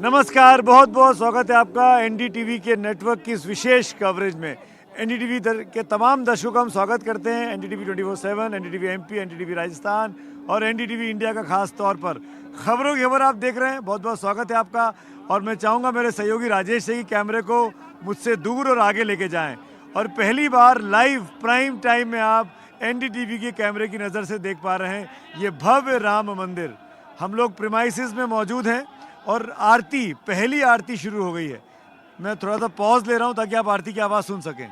नमस्कार, बहुत बहुत स्वागत है आपका एनडीटीवी के नेटवर्क की इस विशेष कवरेज में। एनडीटीवी के तमाम दर्शकों का हम स्वागत करते हैं। NDTV 24/7, NDTV MP, NDTV Rajasthan और एनडीटीवी इंडिया का खास तौर पर खबरों की खबर आप देख रहे हैं। बहुत बहुत स्वागत है आपका। और मैं चाहूँगा मेरे सहयोगी राजेश से कि कैमरे को मुझसे दूर और आगे लेके जाएँ। और पहली बार लाइव प्राइम टाइम में आप एनडीटीवी के कैमरे की नज़र से देख पा रहे हैं ये भव्य राम मंदिर। हम लोग प्रीमाइसिस में मौजूद हैं और आरती, पहली आरती शुरू हो गई है। मैं थोड़ा सा पॉज ले रहा हूं ताकि आप आरती की आवाज़ सुन सकें।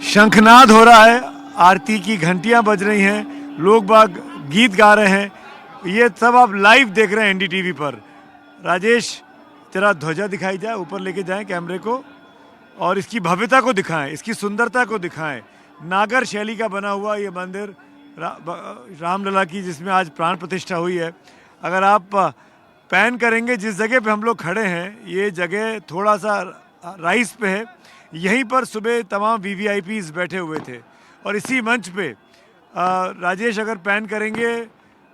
शंखनाद हो रहा है, आरती की घंटियां बज रही हैं, लोग बाग गीत गा रहे हैं। ये सब आप लाइव देख रहे हैं एनडीटीवी पर। राजेश, तेरा ध्वजा दिखाई जाए, ऊपर लेके जाएं कैमरे को और इसकी भव्यता को दिखाएं, इसकी सुंदरता को दिखाएं। नागर शैली का बना हुआ ये मंदिर रामलला की, जिसमें आज प्राण प्रतिष्ठा हुई है। अगर आप पैन करेंगे जिस जगह पे हम लोग खड़े हैं, ये जगह थोड़ा सा राइस पे है। यहीं पर सुबह तमाम वीवीआईपीज़ बैठे हुए थे और इसी मंच पे राजेश अगर पैन करेंगे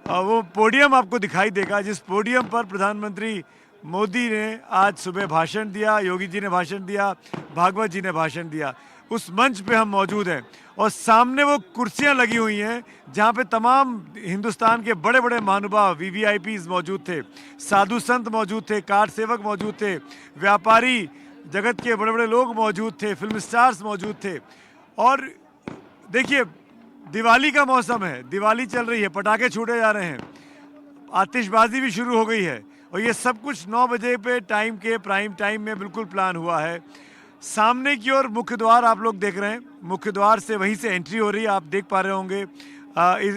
वो पोडियम आपको दिखाई देगा, जिस पोडियम पर प्रधानमंत्री मोदी ने आज सुबह भाषण दिया, योगी जी ने भाषण दिया, भागवत जी ने भाषण दिया। उस मंच पे हम मौजूद हैं और सामने वो कुर्सियां लगी हुई हैं जहां पे तमाम हिंदुस्तान के बड़े बड़े महानुभाव वीवीआईपीज़ मौजूद थे, साधु संत मौजूद थे, कार सेवक मौजूद थे, व्यापारी जगत के बड़े बड़े लोग मौजूद थे, फिल्म स्टार्स मौजूद थे। और देखिए, दिवाली का मौसम है, दिवाली चल रही है, पटाखे छूटे जा रहे हैं, आतिशबाजी भी शुरू हो गई है और ये सब कुछ 9 बजे पे टाइम के प्राइम टाइम में बिल्कुल प्लान हुआ है। सामने की ओर मुख्य द्वार आप लोग देख रहे हैं, मुख्य द्वार से वहीं से एंट्री हो रही है। आप देख पा रहे होंगे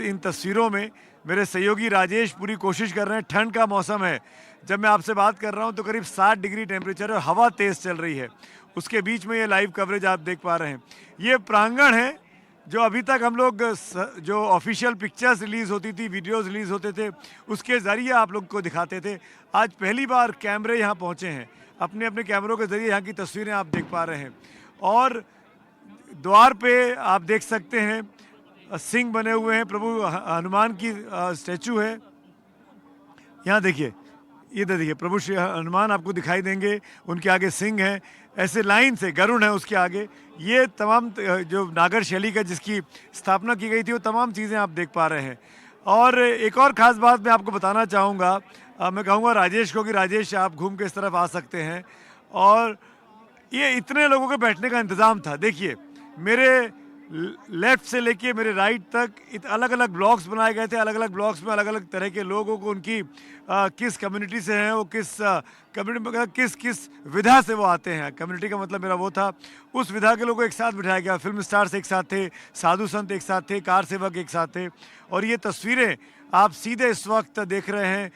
इन तस्वीरों में मेरे सहयोगी राजेश पूरी कोशिश कर रहे हैं। ठंड का मौसम है, जब मैं आपसे बात कर रहा हूं तो करीब 60 डिग्री टेम्परेचर है, हवा तेज़ चल रही है। उसके बीच में ये लाइव कवरेज आप देख पा रहे हैं। ये प्रांगण है जो अभी तक हम लोग जो ऑफिशियल पिक्चर्स रिलीज़ होती थी, वीडियोस रिलीज़ होते थे, उसके ज़रिए आप लोग को दिखाते थे। आज पहली बार कैमरे यहाँ पहुँचे हैं, अपने अपने कैमरों के ज़रिए यहाँ की तस्वीरें आप देख पा रहे हैं। और द्वार पे आप देख सकते हैं सिंह बने हुए हैं, प्रभु हनुमान की स्टैचू है। यहाँ देखिए, ये देखिए, प्रभु श्री हनुमान आपको दिखाई देंगे, उनके आगे सिंह हैं, ऐसे लाइन से गरुड़ है उसके आगे। ये तमाम जो नागर शैली का जिसकी स्थापना की गई थी वो तमाम चीज़ें आप देख पा रहे हैं। और एक और ख़ास बात मैं आपको बताना चाहूँगा, मैं कहूँगा राजेश को कि राजेश आप घूम के इस तरफ आ सकते हैं। और ये इतने लोगों के बैठने का इंतज़ाम था। देखिए, मेरे लेफ़्ट से लेके मेरे राइट तक अलग अलग ब्लॉक्स बनाए गए थे। अलग अलग ब्लॉक्स में अलग अलग तरह के लोगों को, उनकी किस कम्युनिटी से हैं, वो किस कम्युनिटी किस विधा से वो आते हैं। कम्युनिटी का मतलब मेरा वो था, उस विधा के लोगों को एक साथ बिठाया गया। फिल्म स्टार्स एक साथ थे, साधु संत एक साथ थे, कार सेवक एक साथ थे। और ये तस्वीरें आप सीधे इस वक्त देख रहे हैं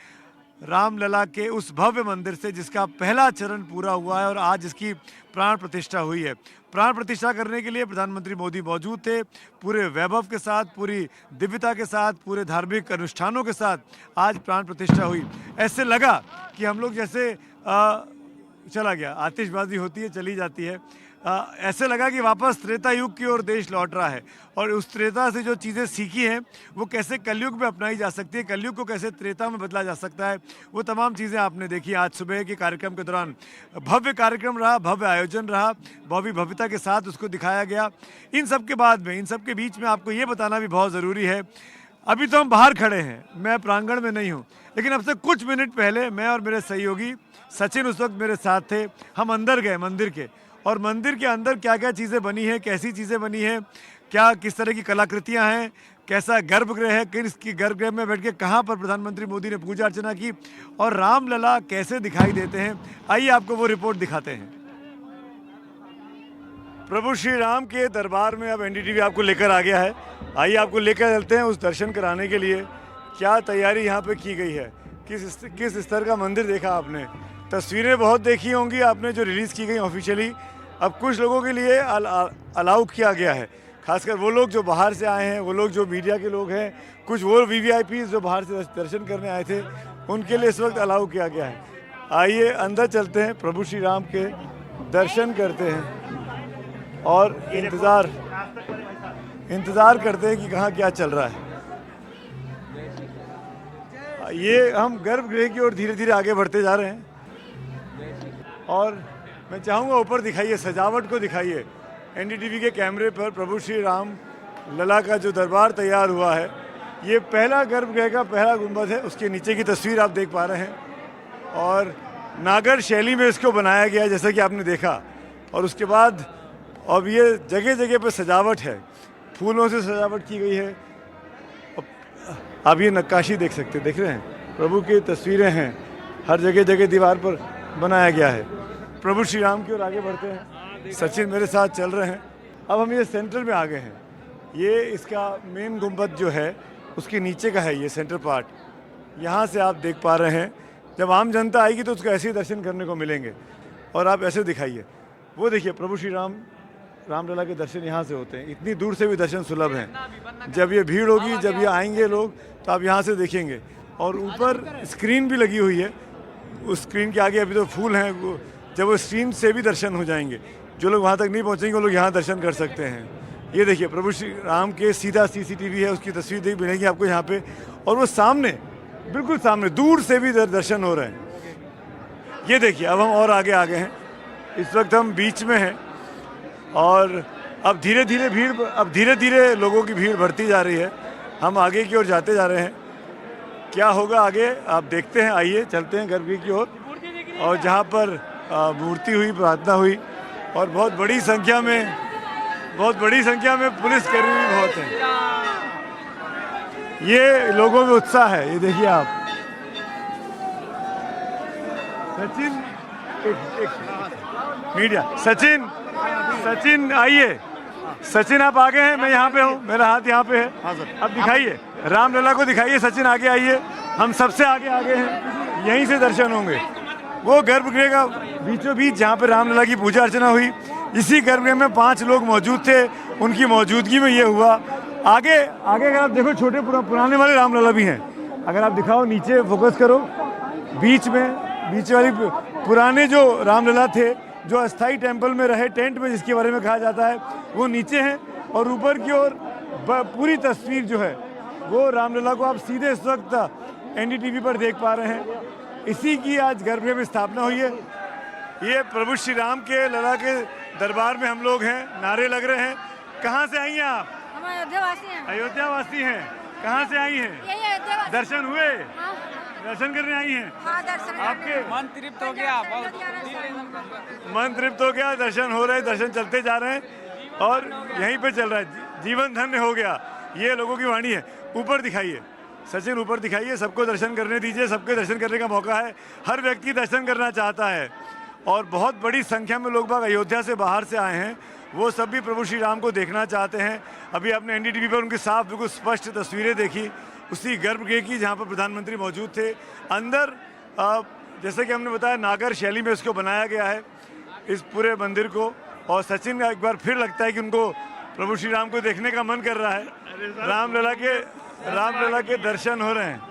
रामलला के उस भव्य मंदिर से, जिसका पहला चरण पूरा हुआ है और आज इसकी प्राण प्रतिष्ठा हुई है। प्राण प्रतिष्ठा करने के लिए प्रधानमंत्री मोदी मौजूद थे, पूरे वैभव के साथ, पूरी दिव्यता के साथ, पूरे धार्मिक अनुष्ठानों के साथ आज प्राण प्रतिष्ठा हुई। ऐसे लगा कि हम लोग जैसे चला गया, आतिशबाजी होती है चली जाती है, ऐसे लगा कि वापस त्रेता युग की ओर देश लौट रहा है। और उस त्रेता से जो चीज़ें सीखी हैं वो कैसे कलयुग में अपनाई जा सकती है, कलयुग को कैसे त्रेता में बदला जा सकता है, वो तमाम चीज़ें आपने देखी आज सुबह के कार्यक्रम के दौरान। भव्य कार्यक्रम रहा, भव्य आयोजन रहा, भव्यता के साथ उसको दिखाया गया। इन सब के बाद में, इन सब के बीच में आपको ये बताना भी बहुत ज़रूरी है, अभी तो हम बाहर खड़े हैं, मैं प्रांगण में नहीं हूँ, लेकिन अब से कुछ मिनट पहले मैं और मेरे सहयोगी सचिन उस वक्त मेरे साथ थे। हम अंदर गए मंदिर के, और मंदिर के अंदर क्या क्या चीज़ें बनी हैं, कैसी चीज़ें बनी हैं, क्या किस तरह की कलाकृतियां हैं, कैसा गर्भगृह है, किस गर्भगृह में बैठ के कहाँ पर प्रधानमंत्री मोदी ने पूजा अर्चना की, और रामलला कैसे दिखाई देते हैं, आइए आपको वो रिपोर्ट दिखाते हैं। प्रभु श्री राम के दरबार में अब एनडीटीवी आपको लेकर आ गया है। आइए आपको लेकर चलते हैं उस दर्शन कराने के लिए। क्या तैयारी यहाँ पे की गई है, किस स्तर का मंदिर देखा आपने, तस्वीरें बहुत देखी होंगी आपने जो रिलीज़ की गई ऑफिशियली। अब कुछ लोगों के लिए अलाउ किया गया है, खासकर वो लोग जो बाहर से आए हैं, वो लोग जो मीडिया के लोग हैं, कुछ वो वीवीआईपीज़ जो बाहर से दर्शन करने आए थे, उनके लिए इस वक्त अलाउ किया गया है। आइए अंदर चलते हैं, प्रभु श्री राम के दर्शन करते हैं और इंतज़ार करते हैं कि कहाँ क्या चल रहा है। ये हम गर्भगृह की ओर धीरे धीरे आगे बढ़ते जा रहे हैं और मैं चाहूँगा ऊपर दिखाइए, सजावट को दिखाइए। एनडीटीवी के कैमरे पर प्रभु श्री राम लला का जो दरबार तैयार हुआ है, ये पहला गर्भगृह का पहला गुंबद है। उसके नीचे की तस्वीर आप देख पा रहे हैं और नागर शैली में इसको बनाया गया है जैसा कि आपने देखा। और उसके बाद अब ये जगह जगह पर सजावट है, फूलों से सजावट की गई है। आप ये नक्काशी देख सकते हैं, देख रहे हैं, प्रभु की तस्वीरें हैं, हर जगह जगह दीवार पर बनाया गया है। प्रभु श्री राम की ओर आगे बढ़ते हैं, सचिन मेरे साथ चल रहे हैं। अब हम ये सेंटर में आ गए हैं। ये इसका मेन गुंबद जो है उसके नीचे का है, ये सेंटर पार्ट। यहाँ से आप देख पा रहे हैं, जब आम जनता आएगी तो उसको ऐसे ही दर्शन करने को मिलेंगे। और आप ऐसे दिखाइए, वो देखिए प्रभु श्री राम रामलला के दर्शन यहाँ से होते हैं। इतनी दूर से भी दर्शन सुलभ हैं। जब ये भीड़ होगी, जब ये आएंगे लोग, तो आप यहाँ से देखेंगे। और ऊपर स्क्रीन भी लगी हुई है, उस स्क्रीन के आगे अभी तो फूल हैं, जब वो स्क्रीन से भी दर्शन हो जाएंगे। जो लोग वहाँ तक नहीं पहुँचेंगे वो लोग यहाँ दर्शन कर सकते हैं। ये देखिए प्रभु श्री राम के सीधा सीसीटीवी है, उसकी तस्वीर देख मिलेगी आपको यहाँ पे। और वो सामने, बिल्कुल सामने, दूर से भी दर्शन हो रहे हैं। ये देखिए, अब हम और आगे आ गए हैं। इस वक्त हम बीच में हैं और अब धीरे धीरे लोगों की भीड़ बढ़ती जा रही है। हम आगे की ओर जाते जा रहे हैं। क्या होगा आगे आप देखते हैं। आइए चलते हैं गर्भगृह की ओर, और जहाँ पर मूर्ति हुई, प्रार्थना हुई, और बहुत बड़ी संख्या में पुलिसकर्मी भी बहुत हैं। ये लोगों में उत्साह है, ये देखिए आप। सचिन, मीडिया, सचिन आइए। सचिन आप आगे हैं, मैं यहाँ पे हूँ, मेरा हाथ यहाँ पे है। हाँ सर। अब दिखाइए, रामलला को दिखाइए। सचिन आगे आइए, हम सबसे आगे हैं, यहीं से दर्शन होंगे। वो गर्भगृह का बीचों बीच जहाँ पे रामलला की पूजा अर्चना हुई, इसी गर्भगृह में 5 लोग मौजूद थे। उनकी मौजूदगी में ये हुआ। आगे अगर आप देखो, छोटे पुराने वाले रामलला भी हैं। अगर आप दिखाओ, नीचे फोकस करो, बीच वाली पुराने जो रामलला थे, जो अस्थाई टेंपल में रहे, टेंट में जिसके बारे में कहा जाता है, वो नीचे हैं। और ऊपर की ओर पूरी तस्वीर जो है वो रामलला को आप सीधे इस वक्त एनडीटीवी पर देख पा रहे हैं। इसी की आज गर्भगृह में स्थापना हुई है। ये प्रभु श्री राम के लला के दरबार में हम लोग हैं, नारे लग रहे हैं। कहाँ से आई हैं आप? हम अयोध्यावासी हैं। अयोध्यावासी हैं। कहाँ से आई हैं? दर्शन हुए? हाँ। दर्शन करने आई हैं? हाँ, दर्शन आपके मन तृप्त हो गया, मन तृप्त हो गया, दर्शन हो रहे हैं, दर्शन चलते जा रहे हैं और यहीं पे चल रहा है। जीवन धन्य हो गया, ये लोगों की वाणी है। ऊपर दिखाइए सचिन, ऊपर दिखाइए, सबको दर्शन करने दीजिए। सबके दर्शन करने का मौका है, हर व्यक्ति दर्शन करना चाहता है। और बहुत बड़ी संख्या में लोग बाग अयोध्या से बाहर से आए हैं, वो सब भी प्रभु श्री राम को देखना चाहते हैं। अभी आपने एनडीटीवी पर उनकी साफ बिल्कुल स्पष्ट तस्वीरें देखी उसी गर्भगृह की, जहाँ पर प्रधानमंत्री मौजूद थे। अंदर जैसे कि हमने बताया, नागर शैली में इसको बनाया गया है, इस पूरे मंदिर को। और सचिन का एक बार फिर लगता है कि उनको प्रभु श्री राम को देखने का मन कर रहा है। रामलला के दर्शन हो रहे हैं।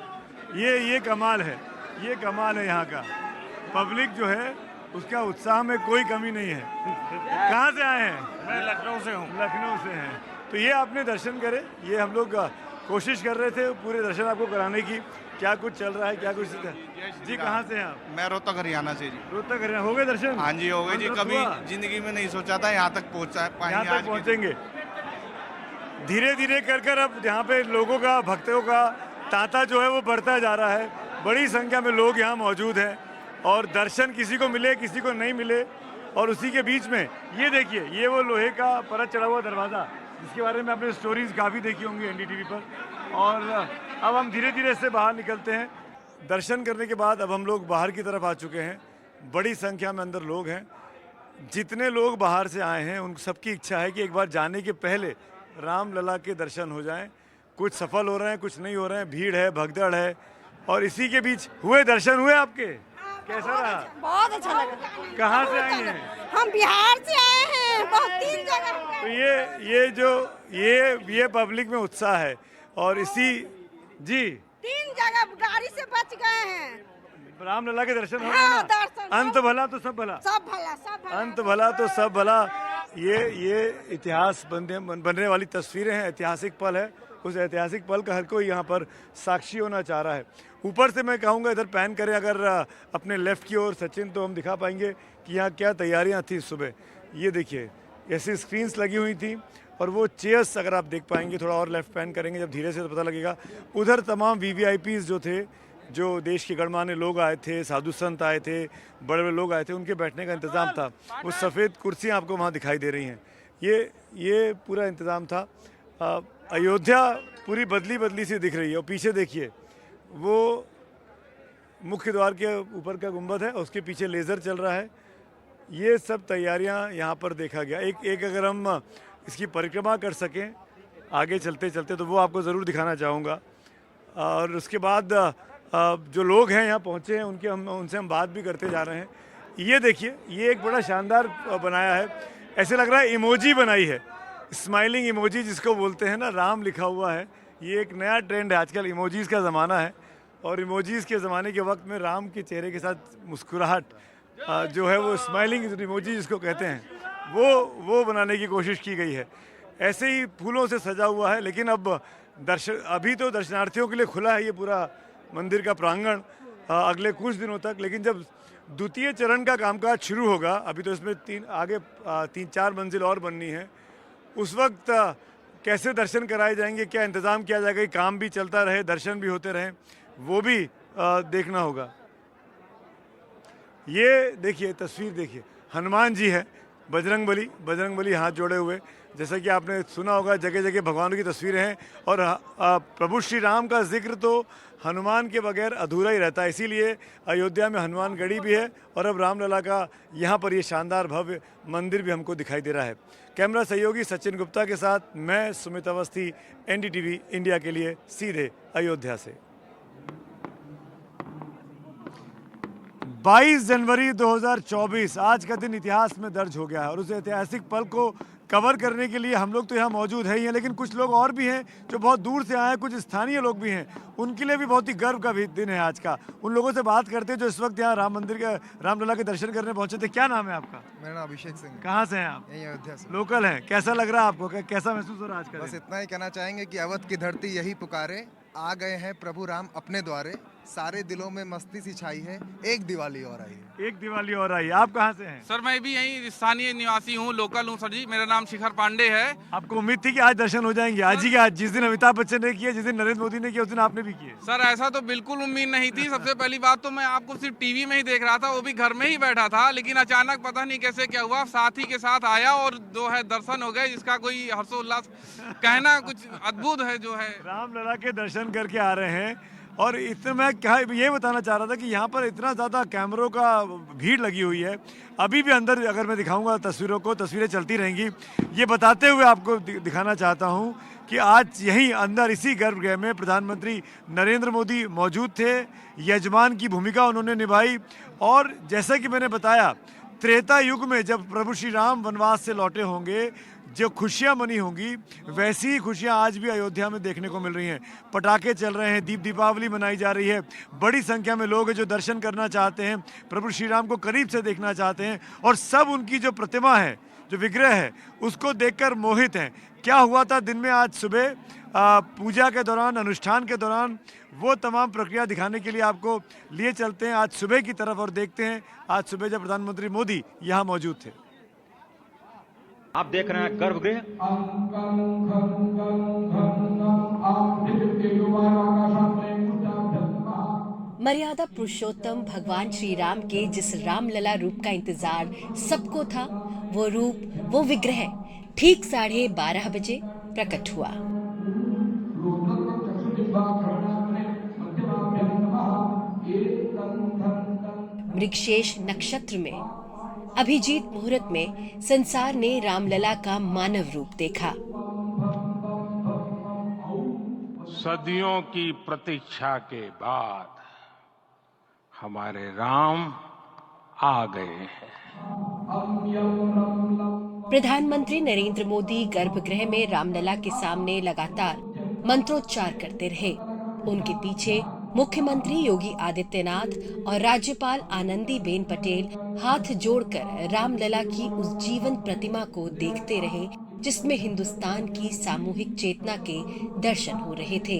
ये कमाल है, ये कमाल है। यहाँ का पब्लिक जो है उसका उत्साह में कोई कमी नहीं है। कहाँ से आए हैं? मैं लखनऊ से हूँ। लखनऊ से हैं, तो ये आपने दर्शन करे। ये हम लोग कोशिश कर रहे थे पूरे दर्शन आपको कराने की। क्या कुछ चल रहा है, क्या कुछ जी? कहाँ से हैं आप? मैं रोहतक हरियाणा से जी। रोहतक हरियाणा। हो गए दर्शन? हाँ जी, हो गए जी। कभी जिंदगी में नहीं सोचा था यहाँ तक पहुँचेंगे। धीरे धीरे कर अब यहाँ पे लोगों का, भक्तों का तांता जो है वो बढ़ता जा रहा है। बड़ी संख्या में लोग यहाँ मौजूद हैं और दर्शन किसी को मिले, किसी को नहीं मिले। और उसी के बीच में ये देखिए, ये वो लोहे का परत चढ़ा हुआ दरवाज़ा, जिसके बारे में आपने स्टोरीज काफ़ी देखी होंगी एनडीटीवी पर। और अब हम धीरे धीरे से बाहर निकलते हैं। दर्शन करने के बाद अब हम लोग बाहर की तरफ आ चुके हैं। बड़ी संख्या में अंदर लोग हैं। जितने लोग बाहर से आए हैं उन सबकी इच्छा है कि एक बार जाने के पहले रामलला के दर्शन हो जाएं। कुछ सफल हो रहे हैं, कुछ नहीं हो रहे हैं, भीड़ है, भगदड़ है। और इसी के बीच दर्शन हुए आपके? कैसा रहा? बहुत अच्छा लगा। कहाँ से आई हैं? हम बिहार से आए हैं, बहुत 3 जगह। तो ये पब्लिक में उत्साह है। और इसी जी 3 जगह गाड़ी से बच गए हैं। रामलला के दर्शन हो हाँ, रहे दर्शन। हैं। अंत भला तो सब भला, सब भला। अंत भला तो सब भला। ये इतिहास बनने वाली तस्वीरें हैं, ऐतिहासिक पल है। उस ऐतिहासिक पल का हर कोई यहाँ पर साक्षी होना चाह रहा है। ऊपर से मैं कहूँगा इधर पैन करें अगर अपने लेफ़्ट की ओर सचिन, तो हम दिखा पाएंगे कि यहाँ क्या तैयारियाँ थी सुबह। ये देखिए ऐसी स्क्रीन्स लगी हुई थी और वो चेयर्स अगर आप देख पाएंगे, थोड़ा और लेफ़्ट पैन करेंगे जब धीरे से तो पता लगेगा। उधर तमाम VVIPs जो थे, जो देश के गणमान्य लोग आए थे, साधु संत आए थे, बड़े बड़े लोग आए थे, उनके बैठने का इंतज़ाम था। वो सफ़ेद कुर्सियाँ आपको वहाँ दिखाई दे रही हैं। ये पूरा इंतज़ाम था। अयोध्या पूरी बदली सी दिख रही है। और पीछे देखिए वो मुख्य द्वार के ऊपर का गुंबद है, उसके पीछे लेज़र चल रहा है। ये सब तैयारियां यहाँ पर देखा गया। एक अगर हम इसकी परिक्रमा कर सकें आगे चलते चलते तो वो आपको ज़रूर दिखाना चाहूँगा। और उसके बाद जो लोग हैं यहाँ पहुँचे हैं उनसे हम बात भी करते जा रहे हैं। ये देखिए ये एक बड़ा शानदार बनाया है, ऐसे लग रहा है इमोजी बनाई है, स्माइलिंग इमोजी जिसको बोलते हैं ना, राम लिखा हुआ है। ये एक नया ट्रेंड है, आजकल इमोजीज़ का ज़माना है और इमोजीज़ के ज़माने के वक्त में राम के चेहरे के साथ मुस्कुराहट जो है वो स्माइलिंग इमोजी जिसको कहते हैं वो बनाने की कोशिश की गई है। ऐसे ही फूलों से सजा हुआ है, लेकिन अभी तो दर्शनार्थियों के लिए खुला है ये पूरा मंदिर का प्रांगण अगले कुछ दिनों तक। लेकिन जब द्वितीय चरण का कामकाज शुरू होगा, अभी तो इसमें 3-4 मंजिल और बननी है, उस वक्त कैसे दर्शन कराए जाएंगे, क्या इंतज़ाम किया जाएगा, काम भी चलता रहे, दर्शन भी होते रहें, वो भी देखना होगा। ये देखिए तस्वीर देखिए, हनुमान जी है, बजरंग बली हाथ जोड़े हुए। जैसा कि आपने सुना होगा जगह जगह भगवानों की तस्वीरें हैं और प्रभु श्री राम का जिक्र तो हनुमान के बगैर अधूरा ही रहता है। इसीलिए अयोध्या में हनुमान गढ़ी भी है और अब रामलला का यहाँ पर ये शानदार भव्य मंदिर भी हमको दिखाई दे रहा है। कैमरा सहयोगी सचिन गुप्ता के साथ मैं सुमित अवस्थी, NDTV इंडिया के लिए सीधे अयोध्या से। 22 जनवरी 2024 आज का दिन इतिहास में दर्ज हो गया है और उस ऐतिहासिक पल को कवर करने के लिए हम लोग तो यहाँ मौजूद है ही हैं, लेकिन कुछ लोग और भी हैं जो बहुत दूर से आए हैं, कुछ स्थानीय लोग भी हैं, उनके लिए भी बहुत ही गर्व का भी दिन है आज का। उन लोगों से बात करते हैं जो इस वक्त यहाँ रामलला के दर्शन करने पहुंचे थे। क्या नाम है आपका? मेरा नाम अभिषेक सिंह है। कहाँ से हैं आप? यहीं अयोध्या से। लोकल हैं। कैसा लग रहा है आपको, कैसा महसूस हो रहा है आज का बस दिन? इतना ही कहना चाहेंगे कि अवध की धरती यही पुकारे, आ गए हैं प्रभु राम अपने द्वारे, सारे दिलों में मस्ती सी छाई है, एक दिवाली और आई है। एक दिवाली और आई। आप कहाँ से हैं? सर मैं भी यहीं स्थानीय निवासी हूँ, लोकल हूँ सर जी। मेरा नाम शिखर पांडे है। आपको उम्मीद थी कि आज दर्शन हो जाएंगे? आज ही, आज जिस दिन अमिताभ बच्चन ने किए, जिस दिन नरेंद्र मोदी ने किया, उस दिन आपने भी किए? सर ऐसा तो बिल्कुल उम्मीद नहीं थी। सबसे पहली बात तो मैं आपको सिर्फ टीवी में ही देख रहा था, वो भी घर में ही बैठा था, लेकिन अचानक पता नहीं कैसे क्या हुआ, साथी के साथ आया और जो है दर्शन हो गए, जिसका कोई हर्षोल्लास कहना कुछ अद्भुत है। जो है रामलला के दर्शन करके आ रहे हैं और इतना मैं क्या ये बताना चाह रहा था कि यहाँ पर इतना ज़्यादा कैमरों का भीड़ लगी हुई है। अभी भी अंदर अगर मैं दिखाऊंगा तस्वीरों को, तस्वीरें चलती रहेंगी। ये बताते हुए आपको दिखाना चाहता हूँ कि आज यहीं अंदर इसी गर्भगृह में प्रधानमंत्री नरेंद्र मोदी मौजूद थे, यजमान की भूमिका उन्होंने निभाई। और जैसा कि मैंने बताया, त्रेता युग में जब प्रभु श्री राम वनवास से लौटे होंगे, जो खुशियां मनी होंगी, वैसी ही खुशियां आज भी अयोध्या में देखने को मिल रही हैं। पटाखे चल रहे हैं, दीपावली मनाई जा रही है, बड़ी संख्या में लोग हैं जो दर्शन करना चाहते हैं, प्रभु श्री राम को करीब से देखना चाहते हैं और सब उनकी जो प्रतिमा है, जो विग्रह है, उसको देखकर मोहित हैं। क्या हुआ था दिन में आज सुबह पूजा के दौरान, अनुष्ठान के दौरान, वो तमाम प्रक्रिया दिखाने के लिए आपको लिए चलते हैं आज सुबह की तरफ और देखते हैं आज सुबह जब प्रधानमंत्री मोदी यहाँ मौजूद थे। आप देख रहे हैं गर्भगृह। मर्यादा पुरुषोत्तम भगवान श्री राम के जिस रामलला रूप का इंतजार सबको था, वो रूप, वो विग्रह ठीक 12:30 बजे प्रकट हुआ। मृगशीर्ष नक्षत्र में अभिजीत मुहूर्त में संसार ने रामलला का मानव रूप देखा। सदियों की प्रतीक्षा के बाद हमारे राम आ गए हैं। प्रधानमंत्री नरेंद्र मोदी गर्भगृह में रामलला के सामने लगातार मंत्रोच्चार करते रहे। उनके पीछे मुख्यमंत्री योगी आदित्यनाथ और राज्यपाल आनंदीबेन पटेल हाथ जोड़कर रामलला की उस जीवंत प्रतिमा को देखते रहे जिसमें हिंदुस्तान की सामूहिक चेतना के दर्शन हो रहे थे।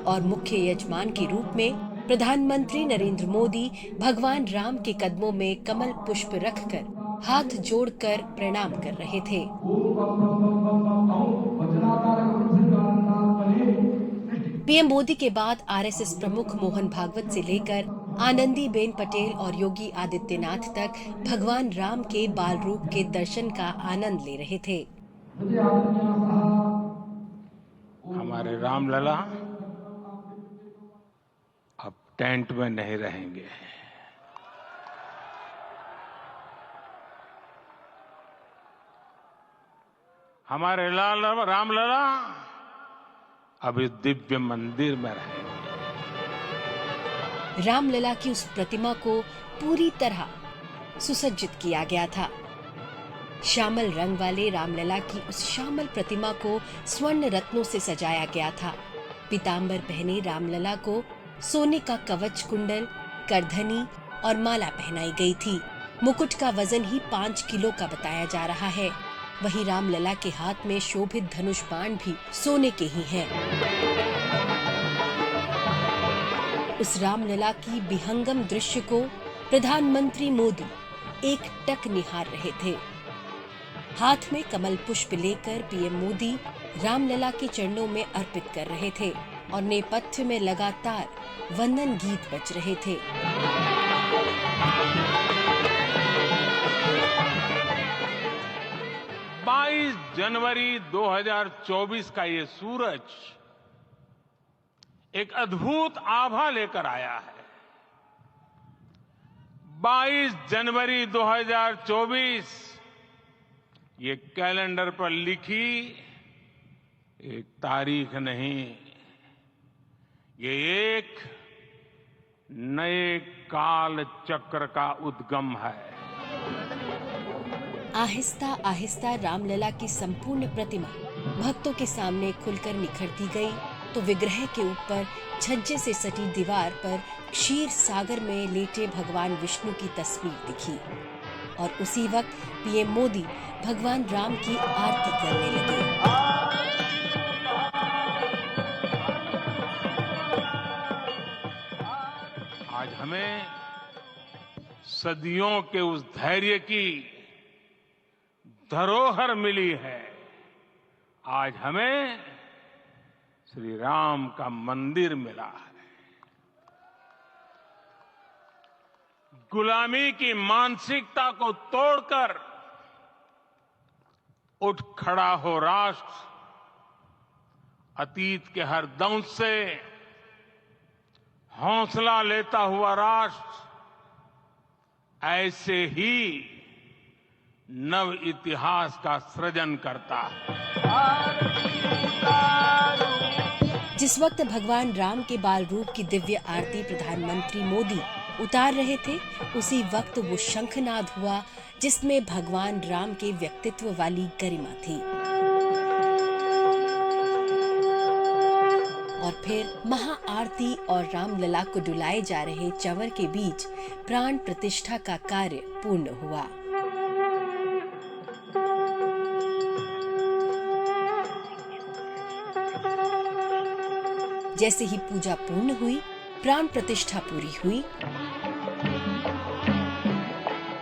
और मुख्य यजमान के रूप में प्रधानमंत्री नरेंद्र मोदी भगवान राम के कदमों में कमल पुष्प रखकर हाथ जोड़कर प्रणाम कर रहे थे। पीएम मोदी के बाद आरएसएस प्रमुख मोहन भागवत से लेकर आनंदीबेन पटेल और योगी आदित्यनाथ तक भगवान राम के बाल रूप के दर्शन का आनंद ले रहे थे। हमारे रामलला अब टेंट में नहीं रहेंगे। हमारे रामलला अब इस दिव्य मंदिर में रहेंगे। रामलला की उस प्रतिमा को पूरी तरह सुसज्जित किया गया था। श्यामल रंग वाले रामलला की उस श्यामल प्रतिमा को स्वर्ण रत्नों से सजाया गया था। पीतांबर पहने रामलला को सोने का कवच कुंडल, करधनी और माला पहनाई गई थी। मुकुट का वजन ही 5 किलो का बताया जा रहा है। वहीं रामलला के हाथ में शोभित धनुष बाण भी सोने के ही हैं। उस रामलला की विहंगम दृश्य को प्रधानमंत्री मोदी एकटक निहार रहे थे। हाथ में कमल पुष्प लेकर पीएम मोदी रामलला के चरणों में अर्पित कर रहे थे और नेपथ्य में लगातार वंदन गीत बज रहे थे। 22 जनवरी 2024 का ये सूरज एक अद्भुत आभा लेकर आया है। 22 जनवरी 2024 ये कैलेंडर पर लिखी एक तारीख नहीं, ये एक नए काल चक्र का उद्गम है। आहिस्ता आहिस्ता रामलला की संपूर्ण प्रतिमा भक्तों के सामने खुलकर निखरती गई तो विग्रह के ऊपर छज्जे से सटी दीवार पर क्षीर सागर में लेटे भगवान विष्णु की तस्वीर दिखी और उसी वक्त पीएम मोदी भगवान राम की आरती करने लगे। आज हमें सदियों के उस धैर्य की धरोहर मिली है। आज हमें श्री राम का मंदिर मिला है। गुलामी की मानसिकता को तोड़कर उठ खड़ा हो राष्ट्र। अतीत के हर दंश से हौसला लेता हुआ राष्ट्र ऐसे ही नव इतिहास का सृजन करता है। जिस वक्त भगवान राम के बाल रूप की दिव्य आरती प्रधानमंत्री मोदी उतार रहे थे, उसी वक्त वो शंखनाद हुआ जिसमें भगवान राम के व्यक्तित्व वाली गरिमा थी। और फिर महाआरती और रामलला को डुलाए जा रहे चंवर के बीच प्राण प्रतिष्ठा का कार्य पूर्ण हुआ। जैसे ही पूजा पूर्ण हुई, प्राण प्रतिष्ठा पूरी हुई,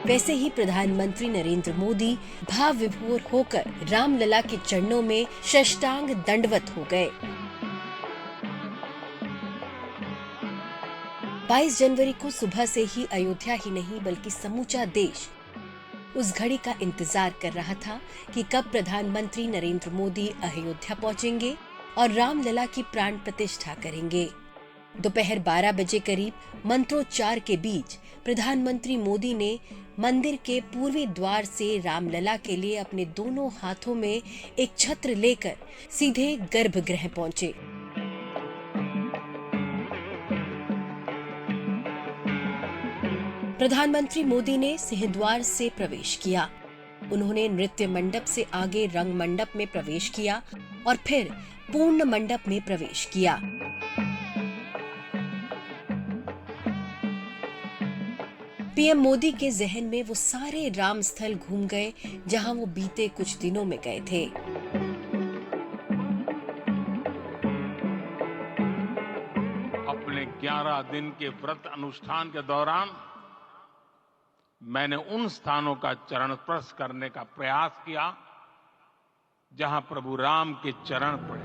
वैसे ही प्रधानमंत्री नरेंद्र मोदी भाव विभोर होकर रामलला के चरणों में साष्टांग दंडवत हो गए। 22 जनवरी को सुबह से ही अयोध्या ही नहीं बल्कि समूचा देश उस घड़ी का इंतजार कर रहा था कि कब प्रधानमंत्री नरेंद्र मोदी अयोध्या पहुंचेंगे और रामलला की प्राण प्रतिष्ठा करेंगे। दोपहर 12 बजे करीब मंत्रोच्चार के बीच प्रधानमंत्री मोदी ने मंदिर के पूर्वी द्वार से रामलला के लिए अपने दोनों हाथों में एक छत्र लेकर सीधे गर्भगृह पहुंचे। प्रधानमंत्री मोदी ने सिंहद्वार से प्रवेश किया। उन्होंने नृत्य मंडप से आगे रंग मंडप में प्रवेश किया और फिर पूर्ण मंडप में प्रवेश किया। पीएम मोदी के जहन में वो सारे राम स्थल घूम गए जहां वो बीते कुछ दिनों में गए थे। अपने 11 दिन के व्रत अनुष्ठान के दौरान मैंने उन स्थानों का चरण स्पर्श करने का प्रयास किया जहां प्रभु राम के चरण पड़े।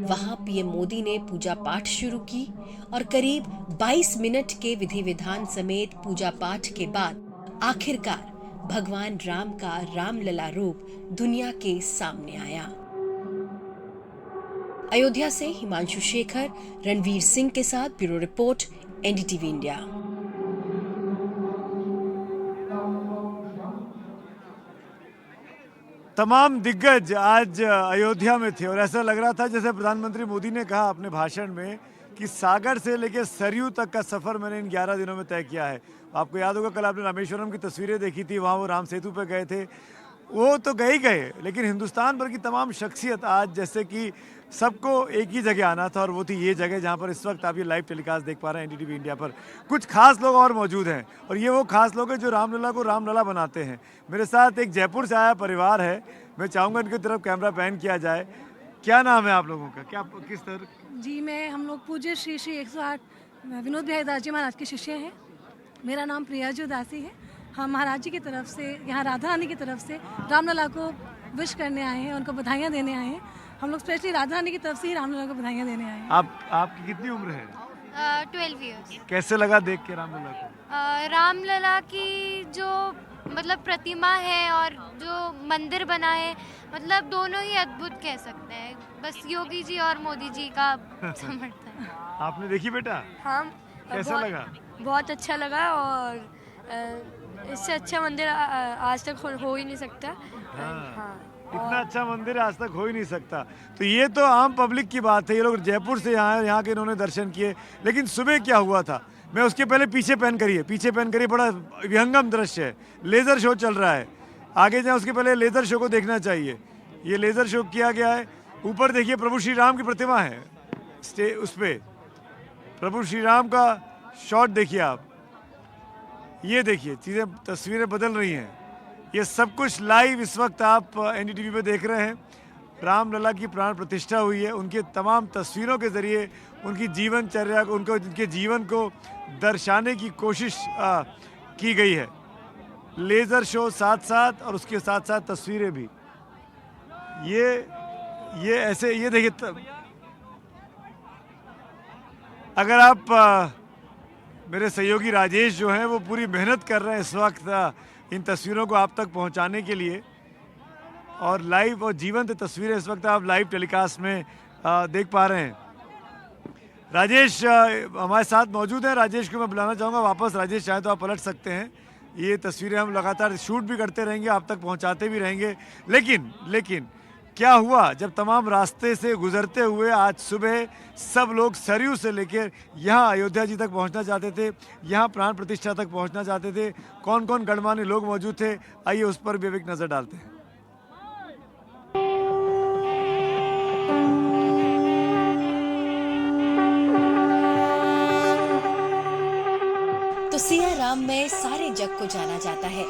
वहां पीएम मोदी ने पूजा पाठ शुरू की और करीब 22 मिनट के विधि विधान समेत पूजा पाठ के बाद आखिरकार भगवान राम का रामलला रूप दुनिया के सामने आया। अयोध्या से हिमांशु शेखर, रणवीर सिंह के साथ ब्यूरो रिपोर्ट, एनडीटीवी इंडिया। तमाम दिग्गज आज अयोध्या में थे और ऐसा लग रहा था जैसे प्रधानमंत्री मोदी ने कहा अपने भाषण में कि सागर से लेकर सरयू तक का सफर मैंने इन 11 दिनों में तय किया है। आपको याद होगा कल आपने रामेश्वरम की तस्वीरें देखी थी, वहाँ वो राम सेतु पे गए थे। वो तो गए ही गए, लेकिन हिंदुस्तान भर की तमाम शख्सियत आज जैसे कि सबको एक ही जगह आना था और वो थी ये जगह जहाँ पर इस वक्त आप ये लाइव टेलीकास्ट देख पा रहे हैं एनडीटीवी इंडिया पर। कुछ खास लोग और मौजूद हैं और ये वो खास लोग हैं जो रामलला को रामलला बनाते हैं। मेरे साथ एक जयपुर से आया परिवार है, मैं चाहूँगा इनकी तरफ कैमरा पैन किया जाए। क्या नाम है आप लोगों का, क्या किस तरह? जी मैं हम लोग पूज्य श्री श्री 108 विनोद बिहारी दास जी महाराज के शिष्य हैं। मेरा नाम प्रियाजी उदासी है। हम महाराज जी की तरफ से, यहाँ राधा रानी की तरफ से रामलला को विश करने आए हैं, उनको बधाइयाँ देने आए हैं। हम लोग स्पेशली राधा रानी की तरफ से ही रामलला को बधाइयाँ देने आए हैं। आपकी कितनी उम्र है? 12 ईयर्स। कैसे लगा देख के रामलला को? रामलला की जो मतलब प्रतिमा है और जो मंदिर बना है, मतलब दोनों ही अद्भुत कह सकते हैं। बस योगी जी और मोदी जी का समर्थन। आपने देखी बेटा? हाँ, कैसा लगा? बहुत अच्छा लगा और इससे अच्छा मंदिर आज तक हो ही नहीं सकता। हाँ। इतना अच्छा मंदिर आज तक हो ही नहीं सकता। तो ये तो आम पब्लिक की बात है, ये लोग जयपुर से यहाँ के इन्होंने दर्शन किए। लेकिन सुबह क्या हुआ था, मैं उसके पहले पीछे पैन करिए, बड़ा विहंगम दृश्य है, लेजर शो चल रहा है। आगे जाए उसके पहले लेजर शो को देखना चाहिए। ये लेजर शो किया गया है। ऊपर देखिए प्रभु श्री राम की प्रतिमा है, उस पे प्रभु श्री राम का शॉट देखिए आप। ये देखिए चीजें, तस्वीरें बदल रही हैं। ये सब कुछ लाइव इस वक्त आप एनडीटीवी पे देख रहे हैं। रामलला की प्राण प्रतिष्ठा हुई है। उनके तमाम तस्वीरों के जरिए उनकी जीवनचर्या को, उनके जीवन को दर्शाने की कोशिश की गई है। लेजर शो साथ साथ और उसके साथ साथ तस्वीरें भी। ये ऐसे, ये देखिए, अगर आप मेरे सहयोगी राजेश जो हैं वो पूरी मेहनत कर रहे हैं इस वक्त इन तस्वीरों को आप तक पहुंचाने के लिए, और लाइव और जीवंत तस्वीरें इस वक्त आप लाइव टेलीकास्ट में देख पा रहे हैं। राजेश हमारे साथ मौजूद हैं। राजेश को मैं बुलाना चाहूँगा वापस। राजेश चाहे तो आप पलट सकते हैं। ये तस्वीरें हम लगातार शूट भी करते रहेंगे, आप तक पहुंचाते भी रहेंगे। लेकिन क्या हुआ जब तमाम रास्ते से गुजरते हुए आज सुबह सब लोग सरयू से लेकर यहाँ अयोध्या जी तक पहुँचना चाहते थे, यहाँ प्राण प्रतिष्ठा तक पहुँचना चाहते थे। कौन कौन गणमान्य लोग मौजूद थे, आइए उस पर भी एक नज़र डालते हैं। तो सिया राम में सारे जग को जाना जाता है,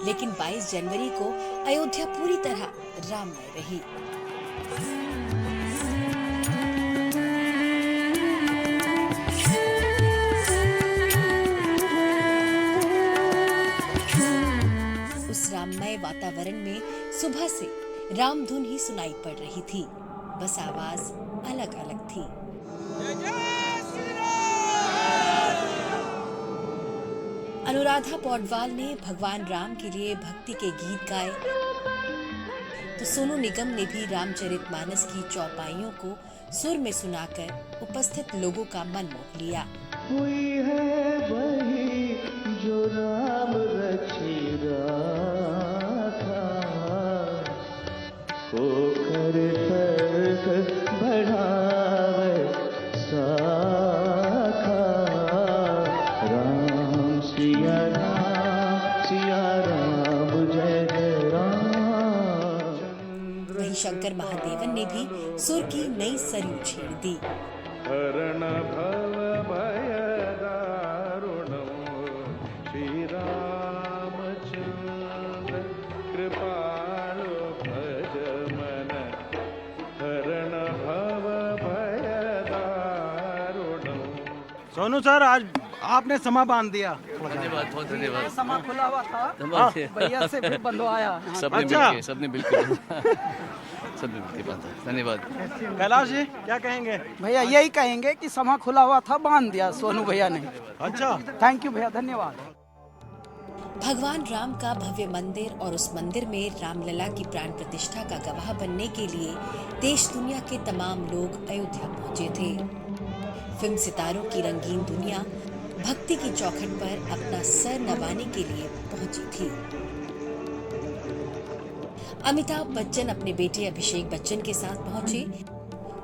लेकिन 22 जनवरी को अयोध्या पूरी तरह राममय रही। उस राममय वातावरण में सुबह से रामधुन ही सुनाई पड़ रही थी, बस आवाज अलग अलग थी। अनुराधा पौडवाल ने भगवान राम के लिए भक्ति के गीत गाए, तो सोनू निगम ने भी रामचरितमानस की चौपाइयों को सुर में सुनाकर उपस्थित लोगों का मन मोह लिया। हुई है वही जो राम रचिरा था, को कर सर्ग बढ़ावे साखा। राम सिया राम जय जय राम। वहीं शंकर महादेवन ने भी सुर की नई सरयू छेड़ दी। हरण भव भय दारुका, सोनू सर, आज आपने समा बांध दिया। धन्यवाद, बहुत धन्यवाद। समा खुला हुआ था, भैया से फिर बंधवाया। सबने मिलकर बांधा। धन्यवाद। कैलाश जी क्या कहेंगे? भैया यही कहेंगे कि समा खुला हुआ था, बांध दिया सोनू भैया ने। अच्छा, थैंक यू भैया, धन्यवाद। भगवान राम का भव्य मंदिर और उस मंदिर में रामलला की प्राण प्रतिष्ठा का गवाह बनने के लिए देश दुनिया के तमाम लोग अयोध्या पहुंचे थे। फिल्म सितारों की रंगीन दुनिया भक्ति की चौखट पर अपना सर नवाने के लिए पहुंची थी। अमिताभ बच्चन अपने बेटे अभिषेक बच्चन के साथ पहुंचे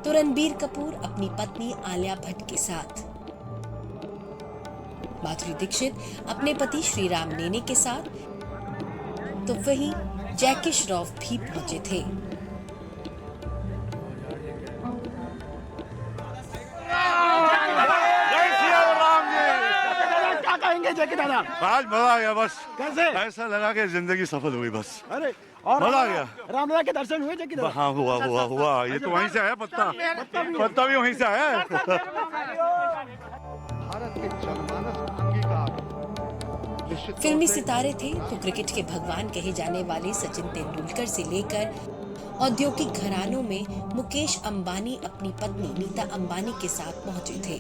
तो रणबीर कपूर अपनी पत्नी आलिया भट्ट के साथ, माधुरी दीक्षित अपने पति श्री राम नेने के साथ, तो वहीं जैकी श्रॉफ भी पहुंचे थे। क्या कहेंगे जैकी दादा? आज मजा आ गया बस। कैसे? ऐसा लगा कि जिंदगी सफल हुई बस। अरे और मजा आ गया। रामलला के दर्शन हुए जैकी दादा? हाँ हुआ। ये तो वहीं से आया पत्ता भी वहीं से आया। फिल्मी सितारे थे तो क्रिकेट के भगवान कहे जाने वाले सचिन तेंदुलकर से लेकर औद्योगिक घरानों में मुकेश अंबानी अपनी पत्नी नीता अंबानी के साथ पहुंचे थे।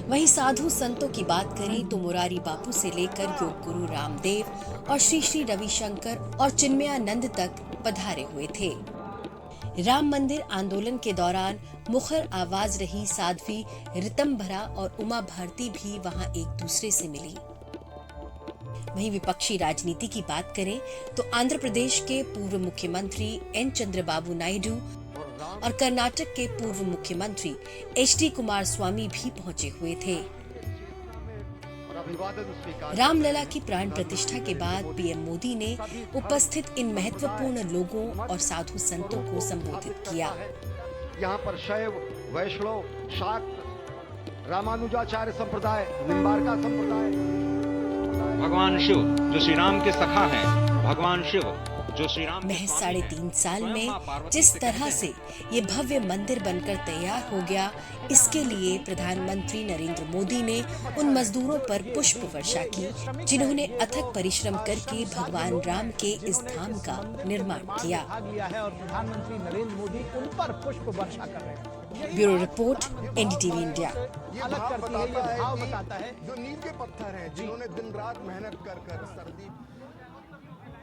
वहीं साधु संतों की बात करें तो मुरारी बापू से लेकर योग गुरु रामदेव और श्री श्री रविशंकर और चिन्मयानंद तक पधारे हुए थे। राम मंदिर आंदोलन के दौरान मुखर आवाज रही साध्वी ऋतंभरा और उमा भारती भी वहां एक दूसरे से मिली। वहीं विपक्षी राजनीति की बात करें तो आंध्र प्रदेश के पूर्व मुख्यमंत्री एन चंद्रबाबू नायडू और कर्नाटक के पूर्व मुख्यमंत्री एच.डी. कुमारस्वामी भी पहुंचे हुए थे। रामलला की प्राण प्रतिष्ठा के बाद पीएम मोदी ने उपस्थित इन महत्वपूर्ण लोगों और साधु संतों को संबोधित किया। यहाँ पर शैव, वैष्णव, शाक्त, रामानुजाचार्य संप्रदाय, निम्बार्का संप्रदाय, भगवान शिव जो श्री राम के सखा हैं, भगवान शिव जो श्री राम महज 3.5 साल में जिस तरह से ये भव्य मंदिर बनकर तैयार हो गया, इसके लिए प्रधानमंत्री नरेंद्र मोदी ने उन मजदूरों पर पुष्प वर्षा की जिन्होंने अथक परिश्रम करके भगवान राम के इस धाम का निर्माण किया। और प्रधानमंत्री नरेंद्र मोदी उन पर पुष्प वर्षा कर रहे हैं। Bureau report, NDTV India. अलग करती है, ये भाव बताता है जो नींव के पत्थर हैं, जिन्होंने दिन रात मेहनत कर सर्दी।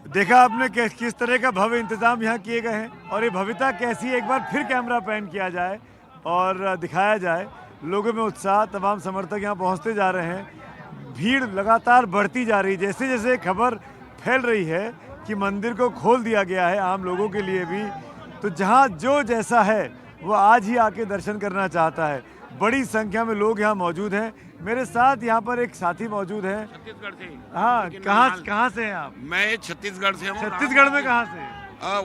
देखा आपने किस तरह का भव्य इंतजाम यहाँ किए गए हैं और ये भव्यता कैसी है, एक बार फिर कैमरा पैन किया जाए और दिखाया जाए। लोगों में उत्साह, तमाम समर्थक यहाँ पहुँचते जा रहे हैं, भीड़ लगातार बढ़ती जा रही। जैसे जैसे खबर फैल रही है कि मंदिर को खोल दिया गया है आम लोगों के लिए भी, तो जहाँ जो जैसा है वो आज ही आके दर्शन करना चाहता है। बड़ी संख्या में लोग यहाँ मौजूद हैं। मेरे साथ यहाँ पर एक साथी मौजूद हैं। छत्तीसगढ़ से। हाँ, कहाँ से हैं आप? मैं छत्तीसगढ़ से हूँ। छत्तीसगढ़ में कहाँ से?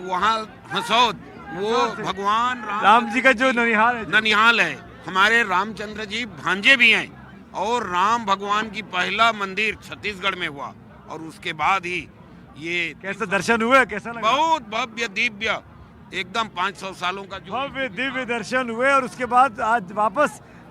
वहाँ हसौद, वो भगवान राम जी का जो ननिहाल है। हमारे रामचंद्र जी भांजे भी हैं और राम भगवान की पहला मंदिर छत्तीसगढ़ में हुआ और उसके बाद ही ये कैसे दर्शन हुए, कैसा लगा? बहुत भव्य दिव्य, एकदम 500 सालों का भव्य दिव्य दर्शन हुए। और उसके बाद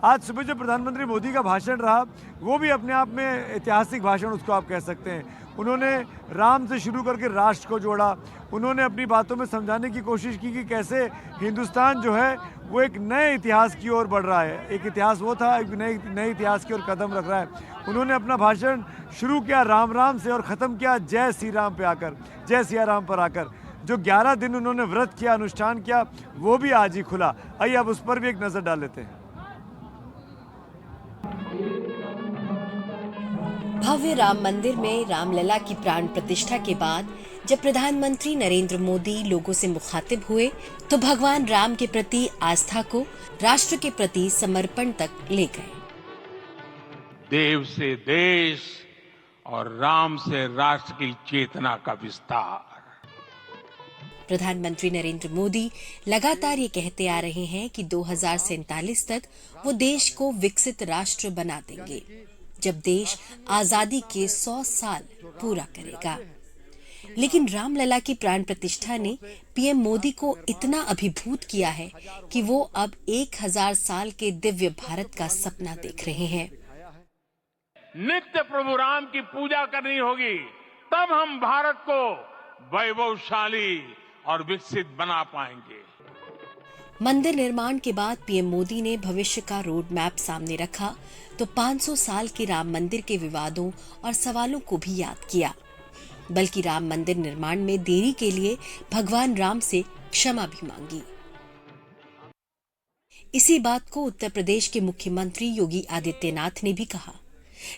आज सुबह जो प्रधानमंत्री मोदी का भाषण रहा, वो भी अपने आप में ऐतिहासिक भाषण उसको आप कह सकते हैं। उन्होंने राम से शुरू करके राष्ट्र को जोड़ा। उन्होंने अपनी बातों में समझाने की कोशिश की कि कैसे हिंदुस्तान जो है वो एक नए इतिहास की ओर बढ़ रहा है। एक इतिहास वो था, एक नए इतिहास की ओर कदम रख रहा है। उन्होंने अपना भाषण शुरू किया राम से और ख़त्म किया जय श्री राम पे आकर, जय सिया राम पर आकर। जो 11 दिन उन्होंने व्रत किया, अनुष्ठान किया, वो भी आज ही खुला। आइए अब उस पर भी एक नज़र डाल लेते हैं। भव्य राम मंदिर में रामलला की प्राण प्रतिष्ठा के बाद जब प्रधानमंत्री नरेंद्र मोदी लोगों से मुखातिब हुए तो भगवान राम के प्रति आस्था को राष्ट्र के प्रति समर्पण तक ले गए। देव से देश और राम से राष्ट्र की चेतना का विस्तार। प्रधानमंत्री नरेंद्र मोदी लगातार ये कहते आ रहे हैं कि 2047 तक वो देश को विकसित राष्ट्र बना देंगे, जब देश आजादी के 100 साल पूरा करेगा। लेकिन रामलला की प्राण प्रतिष्ठा ने पीएम मोदी को इतना अभिभूत किया है कि वो अब 1000 साल के दिव्य भारत का सपना देख रहे हैं। नित्य प्रभु राम की पूजा करनी होगी, तब हम भारत को वैभवशाली और विकसित बना पाएंगे। मंदिर निर्माण के बाद पीएम मोदी ने भविष्य का रोड मैप सामने रखा तो 500 साल के राम मंदिर के विवादों और सवालों को भी याद किया, बल्कि राम मंदिर निर्माण में देरी के लिए भगवान राम से क्षमा भी मांगी। इसी बात को उत्तर प्रदेश के मुख्यमंत्री योगी आदित्यनाथ ने भी कहा,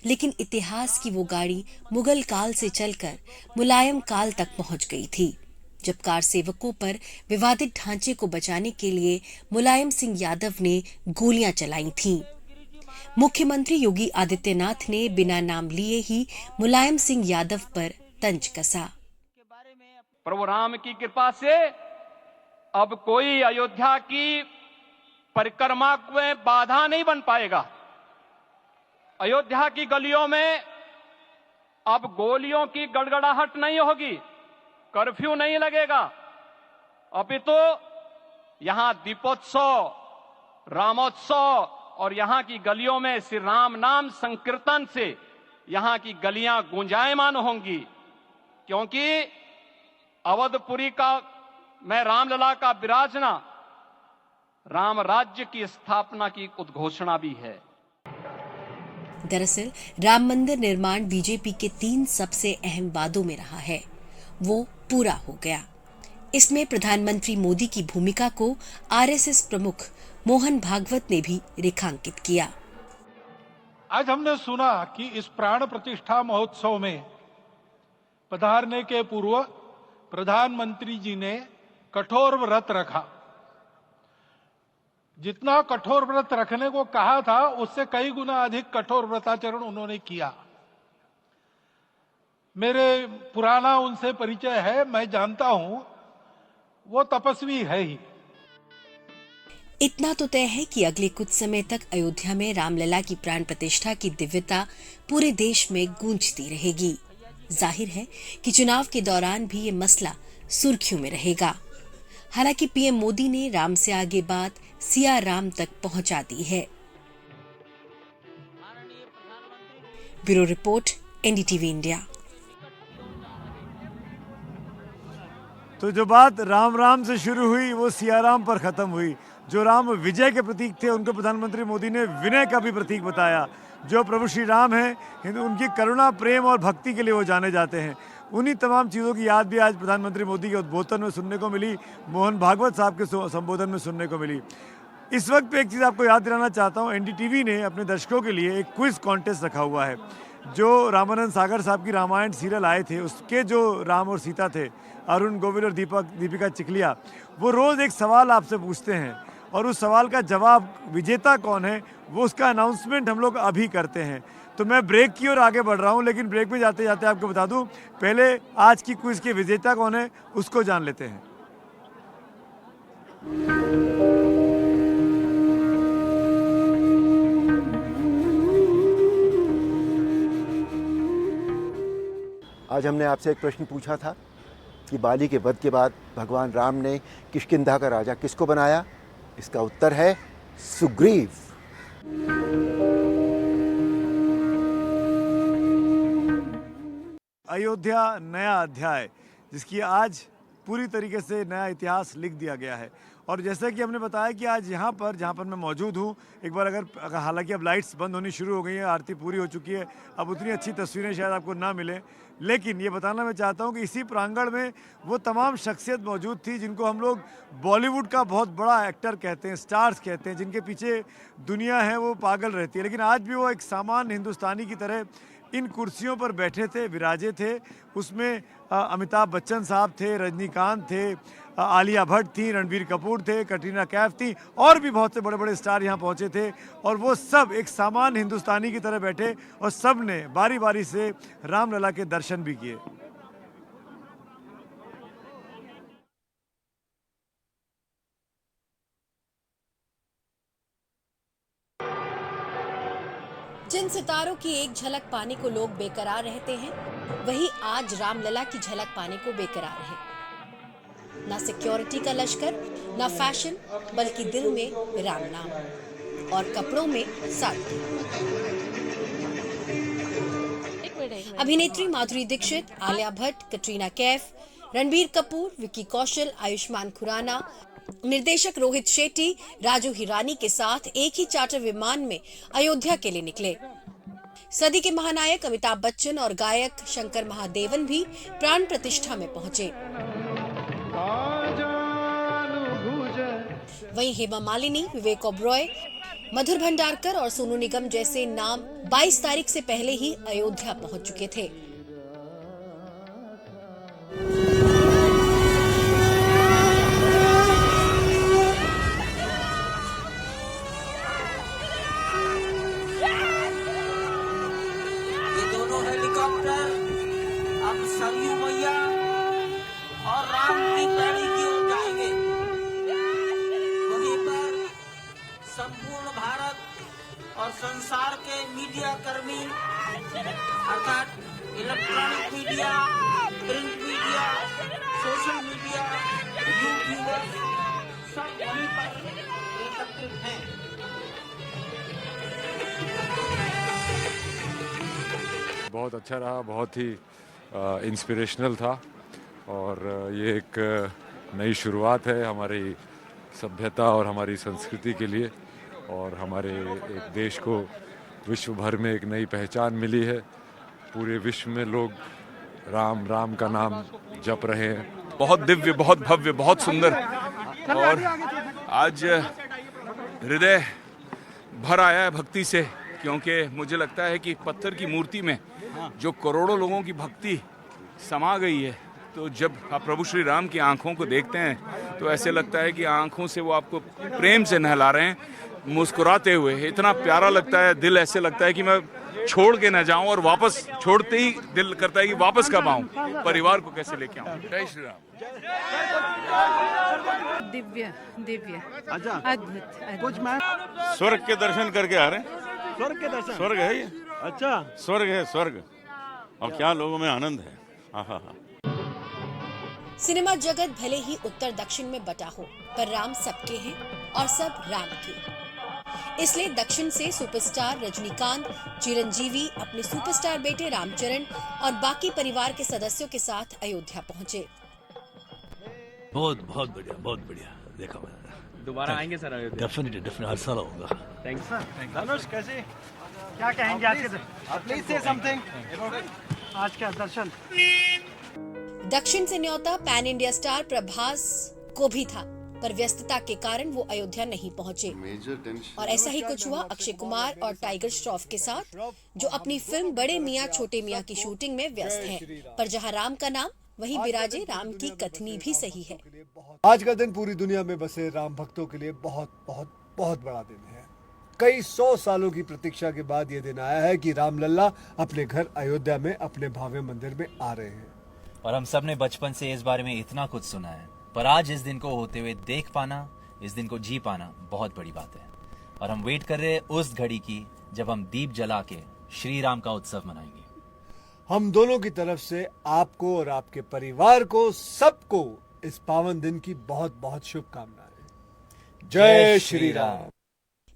लेकिन इतिहास की वो गाड़ी मुगल काल से चलकर मुलायम काल तक पहुंच गई थी, जब कार सेवकों पर विवादित ढांचे को बचाने के लिए मुलायम सिंह यादव ने गोलियां चलाई थीं। मुख्यमंत्री योगी आदित्यनाथ ने बिना नाम लिए ही मुलायम सिंह यादव पर तंज कसा। प्रभु राम की कृपा से अब कोई अयोध्या की परिक्रमा में बाधा नहीं बन पाएगा। अयोध्या की गलियों में अब गोलियों की गड़गड़ाहट नहीं होगी, कर्फ्यू नहीं लगेगा, अपितु यहां दीपोत्सव, रामोत्सव और यहां की गलियों में श्री राम नाम संकीर्तन से यहां की गलियां गुंजायमान होंगी, क्योंकि अवधपुरी का मैं रामलला का विराजना राम राज्य की स्थापना की उद्घोषणा भी है। दरअसल राम मंदिर निर्माण बीजेपी के 3 सबसे अहम वादों में रहा है, वो पूरा हो गया। इसमें प्रधानमंत्री मोदी की भूमिका को आरएसएस प्रमुख मोहन भागवत ने भी रेखांकित किया। आज हमने सुना कि इस प्राण प्रतिष्ठा महोत्सव में पधारने के पूर्व प्रधानमंत्री जी ने कठोर व्रत रखा। जितना कठोर व्रत रखने को कहा था, उससे कई गुना अधिक कठोर व्रताचरण उन्होंने किया। मेरे पुराना उनसे परिचय है, मैं जानता हूं वो तपस्वी है ही। इतना तो तय है कि अगले कुछ समय तक अयोध्या में रामलला की प्राण प्रतिष्ठा की दिव्यता पूरे देश में गूंजती रहेगी। जाहिर है कि चुनाव के दौरान भी ये मसला सुर्खियों में रहेगा। हालांकि पीएम मोदी ने राम से आगे बात सिया राम तक पहुंचा दी है। Bureau report, NDTV India. तो जो बात राम राम से शुरू हुई वो सियाराम पर खत्म हुई। जो राम विजय के प्रतीक थे उनको प्रधानमंत्री मोदी ने विनय का भी प्रतीक बताया। जो प्रभु श्री राम हैं उनकी करुणा, प्रेम और भक्ति के लिए वो जाने जाते हैं। उन्हीं तमाम चीज़ों की याद भी आज प्रधानमंत्री मोदी के उद्बोधन में सुनने को मिली, मोहन भागवत साहब के संबोधन में सुनने को मिली। इस वक्त पे एक चीज़ आपको याद दिलाना चाहता हूँ, एनडीटीवी ने अपने दर्शकों के लिए एक क्विज कॉन्टेस्ट रखा हुआ है। जो रामानंद सागर साहब की रामायण सीरियल आए थे, उसके जो राम और सीता थे, अरुण गोविल और दीपिका चिखलिया, वो रोज़ एक सवाल आपसे पूछते हैं और उस सवाल का जवाब विजेता कौन है वो उसका अनाउंसमेंट हम लोग अभी करते हैं। तो मैं ब्रेक की ओर आगे बढ़ रहा हूं, लेकिन ब्रेक में जाते जाते आपको बता दूं, पहले आज की क्विज के विजेता कौन है उसको जान लेते हैं। आज हमने आपसे एक प्रश्न पूछा था कि बाली के वध के बाद भगवान राम ने किष्किंधा का राजा किसको बनाया। इसका उत्तर है सुग्रीव। अयोध्या नया अध्याय, जिसकी आज पूरी तरीके से नया इतिहास लिख दिया गया है। और जैसा कि हमने बताया कि आज यहाँ पर जहाँ पर मैं मौजूद हूँ, एक बार अगर हालांकि अब लाइट्स बंद होनी शुरू हो गई हैं, आरती पूरी हो चुकी है, अब उतनी अच्छी तस्वीरें शायद आपको ना मिले, लेकिन ये बताना मैं चाहता हूँ कि इसी प्रांगण में वो तमाम शख्सियत मौजूद थी जिनको हम लोग बॉलीवुड का बहुत बड़ा एक्टर कहते हैं, स्टार्स कहते हैं, जिनके पीछे दुनिया है वो पागल रहती है, लेकिन आज भी वो एक सामान्य हिंदुस्तानी की तरह इन कुर्सियों पर बैठे थे, विराजे थे। उसमें अमिताभ बच्चन साहब थे, रजनीकांत थे, आलिया भट्ट थी, रणबीर कपूर थे, कटरीना कैफ थी और भी बहुत से बड़े बड़े स्टार यहाँ पहुँचे थे। और वो सब एक सामान्य हिंदुस्तानी की तरह बैठे और सब ने बारी बारी से रामलला के दर्शन भी किए। जिनसे सितारों की एक झलक पाने को लोग बेकरार रहते हैं, वहीं आज रामलला की झलक पाने को बेकरार है। ना सिक्योरिटी का लश्कर, ना फैशन, बल्कि दिल में राम नाम और कपड़ों में सादगी। अभिनेत्री माधुरी दीक्षित, आलिया भट्ट, कटरीना कैफ, रणबीर कपूर, विक्की कौशल, आयुष्मान खुराना, निर्देशक रोहित शेट्टी, राजू हिरानी के साथ एक ही चार्टर विमान में अयोध्या के लिए निकले। सदी के महानायक अमिताभ बच्चन और गायक शंकर महादेवन भी प्राण प्रतिष्ठा में पहुंचे। वहीं हेमा मालिनी, विवेक ओबरॉय, मधुर भंडारकर और सोनू निगम जैसे नाम 22 तारीख से पहले ही अयोध्या पहुंच चुके थे। ये दोनों हेलीकॉप्टर अब सरयू मैया और राम की पैड़ी की ओर जाएंगे। वहीं पर संपूर्ण भारत और संसार के मीडिया कर्मी अर्थात electronic media, print media, social media, YouTubers सब वहीं पर एकत्रित हैं। बहुत अच्छा रहा, बहुत ही इंस्पिरेशनल था और ये एक नई शुरुआत है हमारी सभ्यता और हमारी संस्कृति के लिए और हमारे एक देश को विश्व भर में एक नई पहचान मिली है। पूरे विश्व में लोग राम राम का नाम जप रहे हैं। बहुत दिव्य, बहुत भव्य, बहुत सुंदर और आज हृदय भर आया है भक्ति से, क्योंकि मुझे लगता है कि पत्थर की मूर्ति में जो करोड़ों लोगों की भक्ति समा गई है, तो जब आप प्रभु श्री राम की आंखों को देखते हैं तो ऐसे लगता है कि आंखों से वो आपको प्रेम से नहला रहे हैं, मुस्कुराते हुए। इतना प्यारा लगता है, दिल ऐसे लगता है कि मैं छोड़ के न जाऊं और वापस छोड़ते ही दिल करता है कि वापस कब आऊं, परिवार को कैसे लेके आऊं। जय श्री राम। दिव्य दिव्य, अच्छा, अद्भुत। कुछ मैम स्वर्ग के दर्शन करके आ रहे हैं। स्वर्ग के दर्शन? स्वर्ग है ये। अच्छा, स्वर्ग है, स्वर्ग। और क्या लोगों में आनंद है। हाँ। सिनेमा जगत भले ही उत्तर दक्षिण में बटा हो, पर राम सबके हैं और सब राम के। इसलिए दक्षिण से सुपरस्टार रजनीकांत, चिरंजीवी अपने सुपरस्टार बेटे रामचरण और बाकी परिवार के सदस्यों के साथ अयोध्या पहुंचे। बहुत बहुत बढ़िया, बहुत बढ़िया देखा मैंने। दोबारा आएंगे सर अयोध्या? डेफिनेटली हर साल आऊंगा। Thanks sir. धनुष कैसे, क्या कहेंगे आज के प्लीज से समथिंग आज का दर्शन? दक्षिण से न्योता पैन इंडिया स्टार प्रभास को भी था, पर व्यस्तता के कारण वो अयोध्या नहीं पहुंचे। और ऐसा ही कुछ हुआ अक्षय कुमार और टाइगर श्रॉफ के साथ, जो अपनी फिल्म बड़े मियाँ छोटे मियाँ की शूटिंग में व्यस्त हैं। पर जहां राम का नाम, वहीं विराजे राम की कथनी भी सही है। आज का दिन पूरी दुनिया में बसे राम भक्तों के लिए बहुत बहुत बहुत बड़ा दिन है। कई 100 सालों की प्रतीक्षा के बाद ये दिन आया है कि रामलला अपने घर अयोध्या में अपने भव्य मंदिर में आ रहे हैं। और हम सब ने बचपन से इस बारे में इतना कुछ सुना है, पर आज इस दिन को होते हुए देख पाना, इस दिन को जी पाना बहुत बड़ी बात है। और हम वेट कर रहे हैं उस घड़ी की जब हम दीप जला के श्री राम का उत्सव मनाएंगे। हम दोनों की तरफ से आपको और आपके परिवार को, सबको इस पावन दिन की बहुत बहुत शुभकामनाएं। जय श्री राम।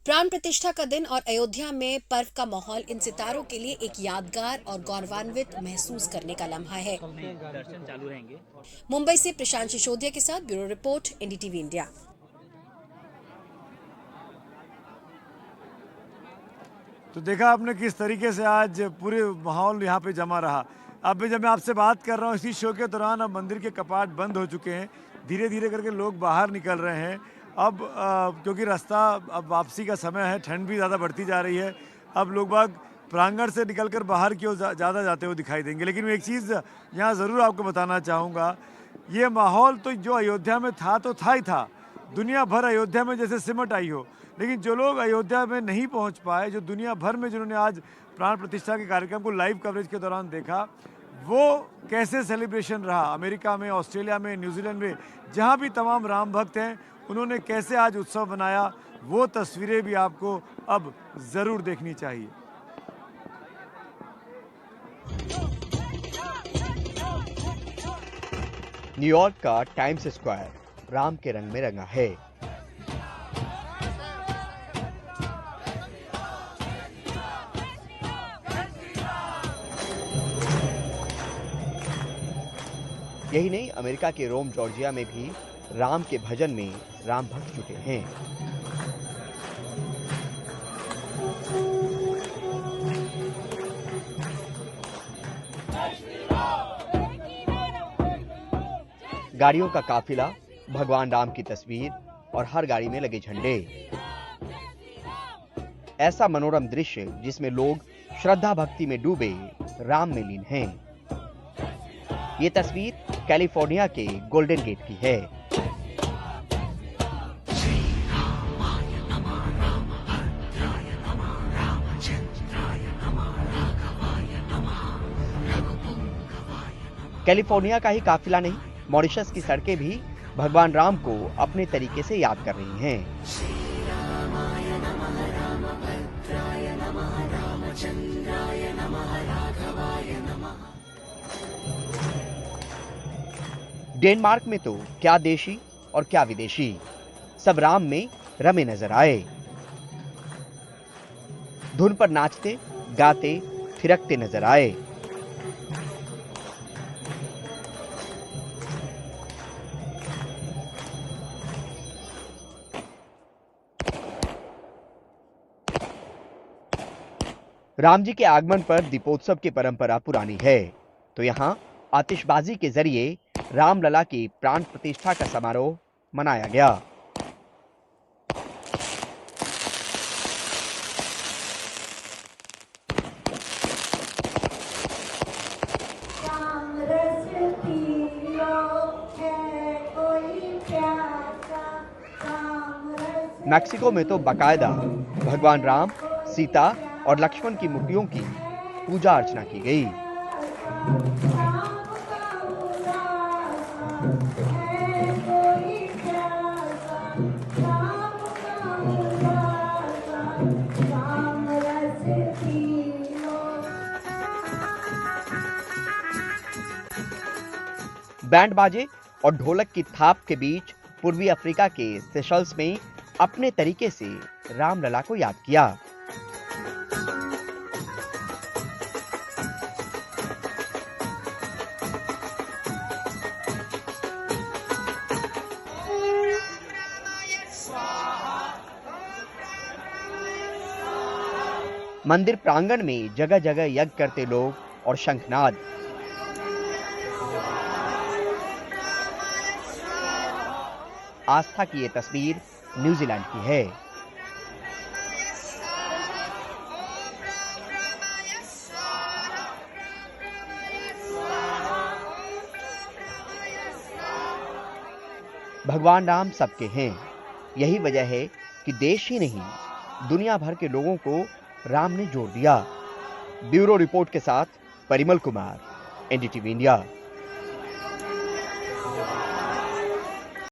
प्राण प्रतिष्ठा का दिन और अयोध्या में पर्व का माहौल इन सितारों के लिए एक यादगार और गौरवान्वित महसूस करने का लम्हा है। दर्शन चालू रहेंगे। मुंबई से प्रशांत सिसोदिया के साथ ब्यूरो रिपोर्ट, एनडीटीवी इंडिया। तो देखा आपने किस तरीके से आज पूरे माहौल यहाँ पे जमा रहा। अब जब मैं आपसे बात कर रहा हूँ, इसी शो के दौरान अब मंदिर के कपाट बंद हो चुके हैं, धीरे धीरे करके लोग बाहर निकल रहे हैं। अब क्योंकि रास्ता अब वापसी का समय है, ठंड भी ज़्यादा बढ़ती जा रही है, अब लोग बाग प्रांगण से निकलकर बाहर की ओर ज़्यादा जाते हुए दिखाई देंगे। लेकिन मैं एक चीज़ यहाँ ज़रूर आपको बताना चाहूँगा, ये माहौल तो जो अयोध्या में था तो था ही था, दुनिया भर अयोध्या में जैसे सिमट आई हो। लेकिन जो लोग अयोध्या में नहीं पहुँच पाए, जो दुनिया भर में जिन्होंने आज प्राण प्रतिष्ठा के कार्यक्रम को लाइव कवरेज के दौरान देखा, वो कैसे सेलिब्रेशन रहा। अमेरिका में, ऑस्ट्रेलिया में, न्यूजीलैंड में, जहाँ भी तमाम राम भक्त हैं, उन्होंने कैसे आज उत्सव मनाया, वो तस्वीरें भी आपको अब ज़रूर देखनी चाहिए। न्यूयॉर्क का टाइम्स स्क्वायर राम के रंग में रंगा है। यही नहीं, अमेरिका के रोम जॉर्जिया में भी राम के भजन में राम भक्त जुटे हैं। गाड़ियों का काफिला, भगवान राम की तस्वीर और हर गाड़ी में लगे झंडे। ऐसा मनोरम दृश्य जिसमें लोग श्रद्धा भक्ति में डूबे राम में लीन हैं। ये तस्वीर कैलिफोर्निया के गोल्डन गेट की है। कैलिफोर्निया का ही काफिला नहीं, मॉरिशस की सड़कें भी भगवान राम को अपने तरीके से याद कर रही हैं। डेनमार्क में तो क्या देशी और क्या विदेशी, सब राम में रमे नजर आए। धुन पर नाचते, गाते, थिरकते नजर आए। राम जी के आगमन पर दीपोत्सव की परंपरा पुरानी है, तो यहाँ आतिशबाजी के जरिए रामलला की प्राण प्रतिष्ठा का समारोह मनाया गया। मैक्सिको में तो बाकायदा भगवान राम, सीता और लक्ष्मण की मूर्तियों की पूजा अर्चना की गई। बैंड बाजे और ढोलक की थाप के बीच पूर्वी अफ्रीका के सेशल्स में अपने तरीके से रामलला को याद किया। मंदिर प्रांगण में जगह जगह यज्ञ करते लोग और शंखनाद। आस्था की ये तस्वीर न्यूजीलैंड की है। भगवान राम सबके हैं। यही वजह है कि देश ही नहीं, दुनिया भर के लोगों को राम ने जोड़ दिया। ब्यूरो रिपोर्ट के साथ परिमल कुमार, एनडीटीवी इंडिया।